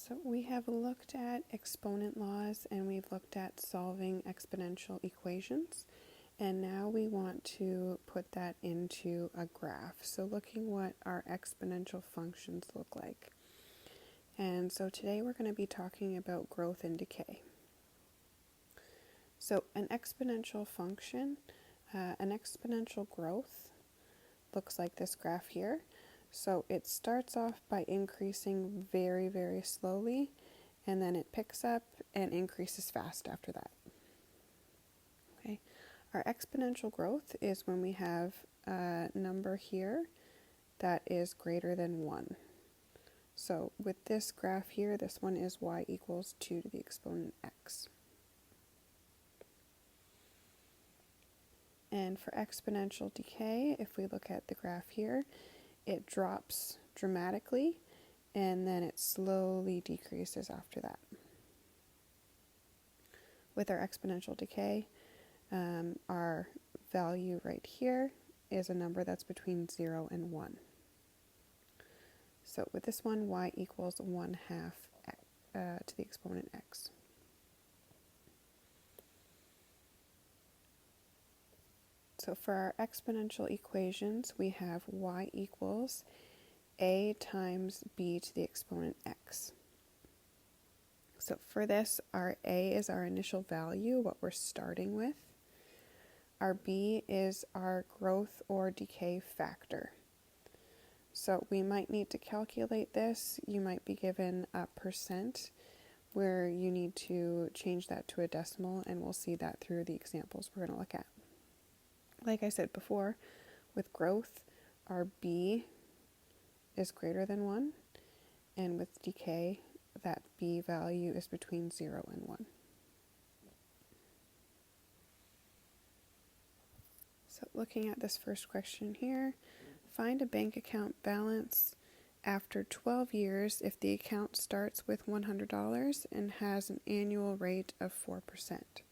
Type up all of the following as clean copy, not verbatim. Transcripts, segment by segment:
So we have looked at exponent laws and we've looked at solving exponential equations, and now we want to put that into a graph. So looking what our exponential functions look like. And so today we're going to be talking about growth and decay. So an exponential function, an exponential growth looks like this graph here. So it starts off by increasing very, very slowly, and then it picks up and increases fast after that. Okay. Our exponential growth is when we have a number here that is greater than 1. So with this graph here, this one is y equals 2 to the exponent x. And for exponential decay, if we look at the graph here, it drops dramatically and then it slowly decreases after that. With our exponential decay, our value right here is a number that's between 0 and 1. So with this one, y equals 1/2 to the exponent x. So for our exponential equations, we have y equals a times b to the exponent x. So for this, our a is our initial value, what we're starting with. Our b is our growth or decay factor. So we might need to calculate this. You might be given a percent where you need to change that to a decimal, and we'll see that through the examples we're going to look at. Like I said before, with growth, our b is greater than 1, and with decay, that b value is between 0 and 1. So looking at this first question here, find a bank account balance after 12 years if the account starts with $100 and has an annual rate of 4%.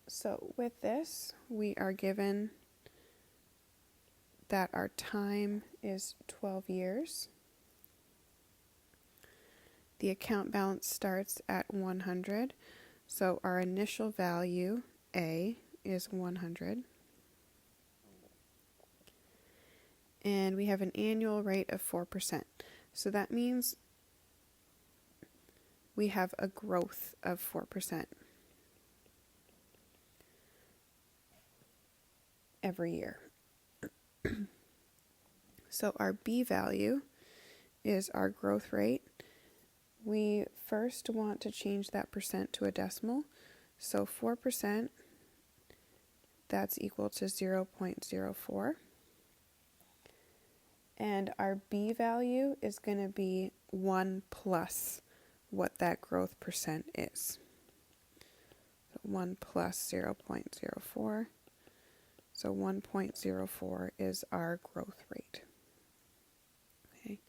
So with this, we are given that our time is 12 years. The account balance starts at 100, so our initial value, A, is 100. And we have an annual rate of 4%. So that means we have a growth of 4% every year. So our B value is our growth rate. We first want to change that percent to a decimal. So 4%, that's equal to 0.04. And our B value is going to be 1 plus what that growth percent is. So 1 plus 0.04. So 1.04 is our growth rate. Okay.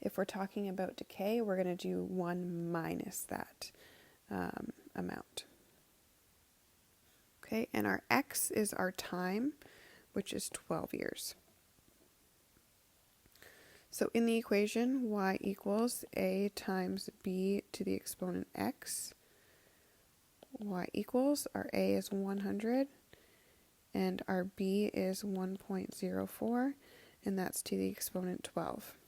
If we're talking about decay, we're going to do 1 minus that amount. Okay, and our x is our time, which is 12 years. So in the equation, y equals a times b to the exponent x. Y equals, our a is 100, and our b is 1.04, and that's to the exponent 12.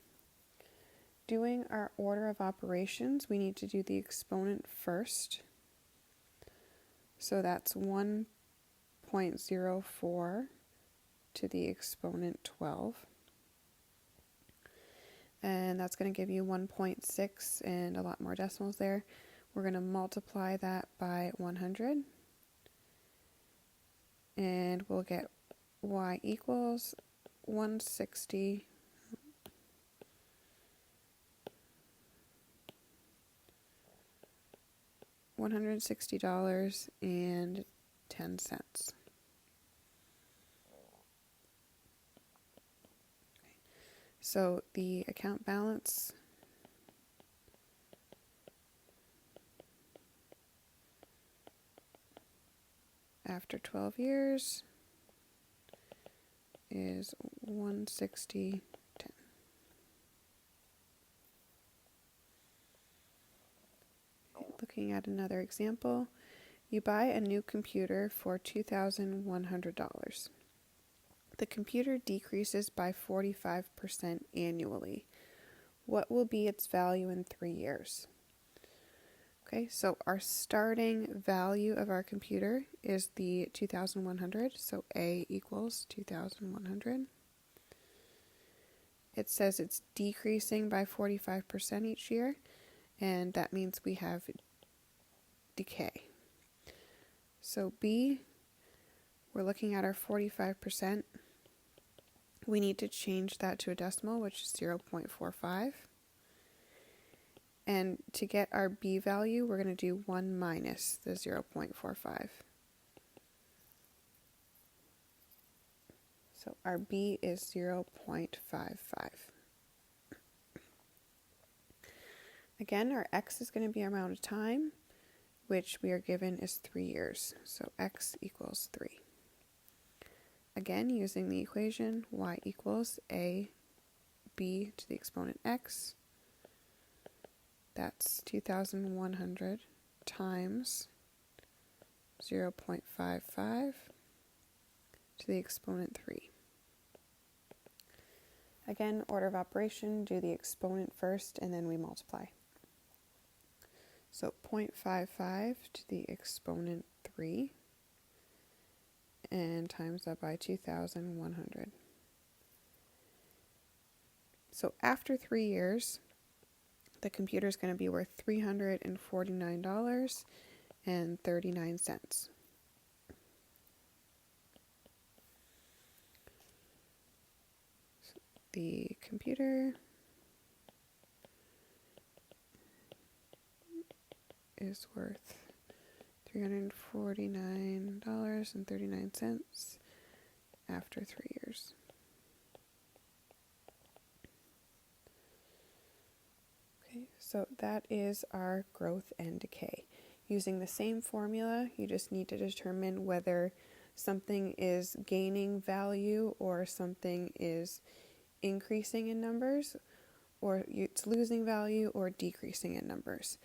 Doing our order of operations, we need to do the exponent first. So that's 1.04 to the exponent 12. And that's going to give you 1.6 and a lot more decimals there. We're going to multiply that by 100. And we'll get y equals 160. $160.10. So the account balance after 12 years is 160.10. looking at another example. You buy a new computer for $2,100. The computer decreases by 45% annually. What will be its value in 3 years? Okay, so our starting value of our computer is the 2,100, so A equals 2,100. It says it's decreasing by 45% each year, and that means we have decay. So B, we're looking at our 45%. We need to change that to a decimal, which is 0.45. And to get our B value, we're going to do 1 minus the 0.45. So our B is 0.55. Again, our X is going to be our amount of time, which we are given is 3 years. So X equals 3. Again, using the equation, Y equals AB to the exponent X. That's 2,100 times 0.55 to the exponent 3. Again, order of operation, do the exponent first and then we multiply. So 0.55 to the exponent 3 and times that by 2,100. So after 3 years, the computer is going to be worth $349.39. The computer is worth $349.39 after 3 years. Okay, so that is our growth and decay. Using the same formula, you just need to determine whether something is gaining value or something is increasing in numbers, or it's losing value or decreasing in numbers.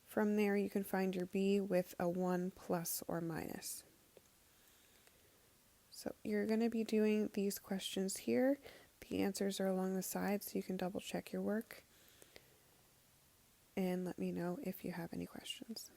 From there, you can find your B with a 1 plus or minus. So you're going to be doing these questions here. The answers are along the side, so you can double check your work. And let me know if you have any questions.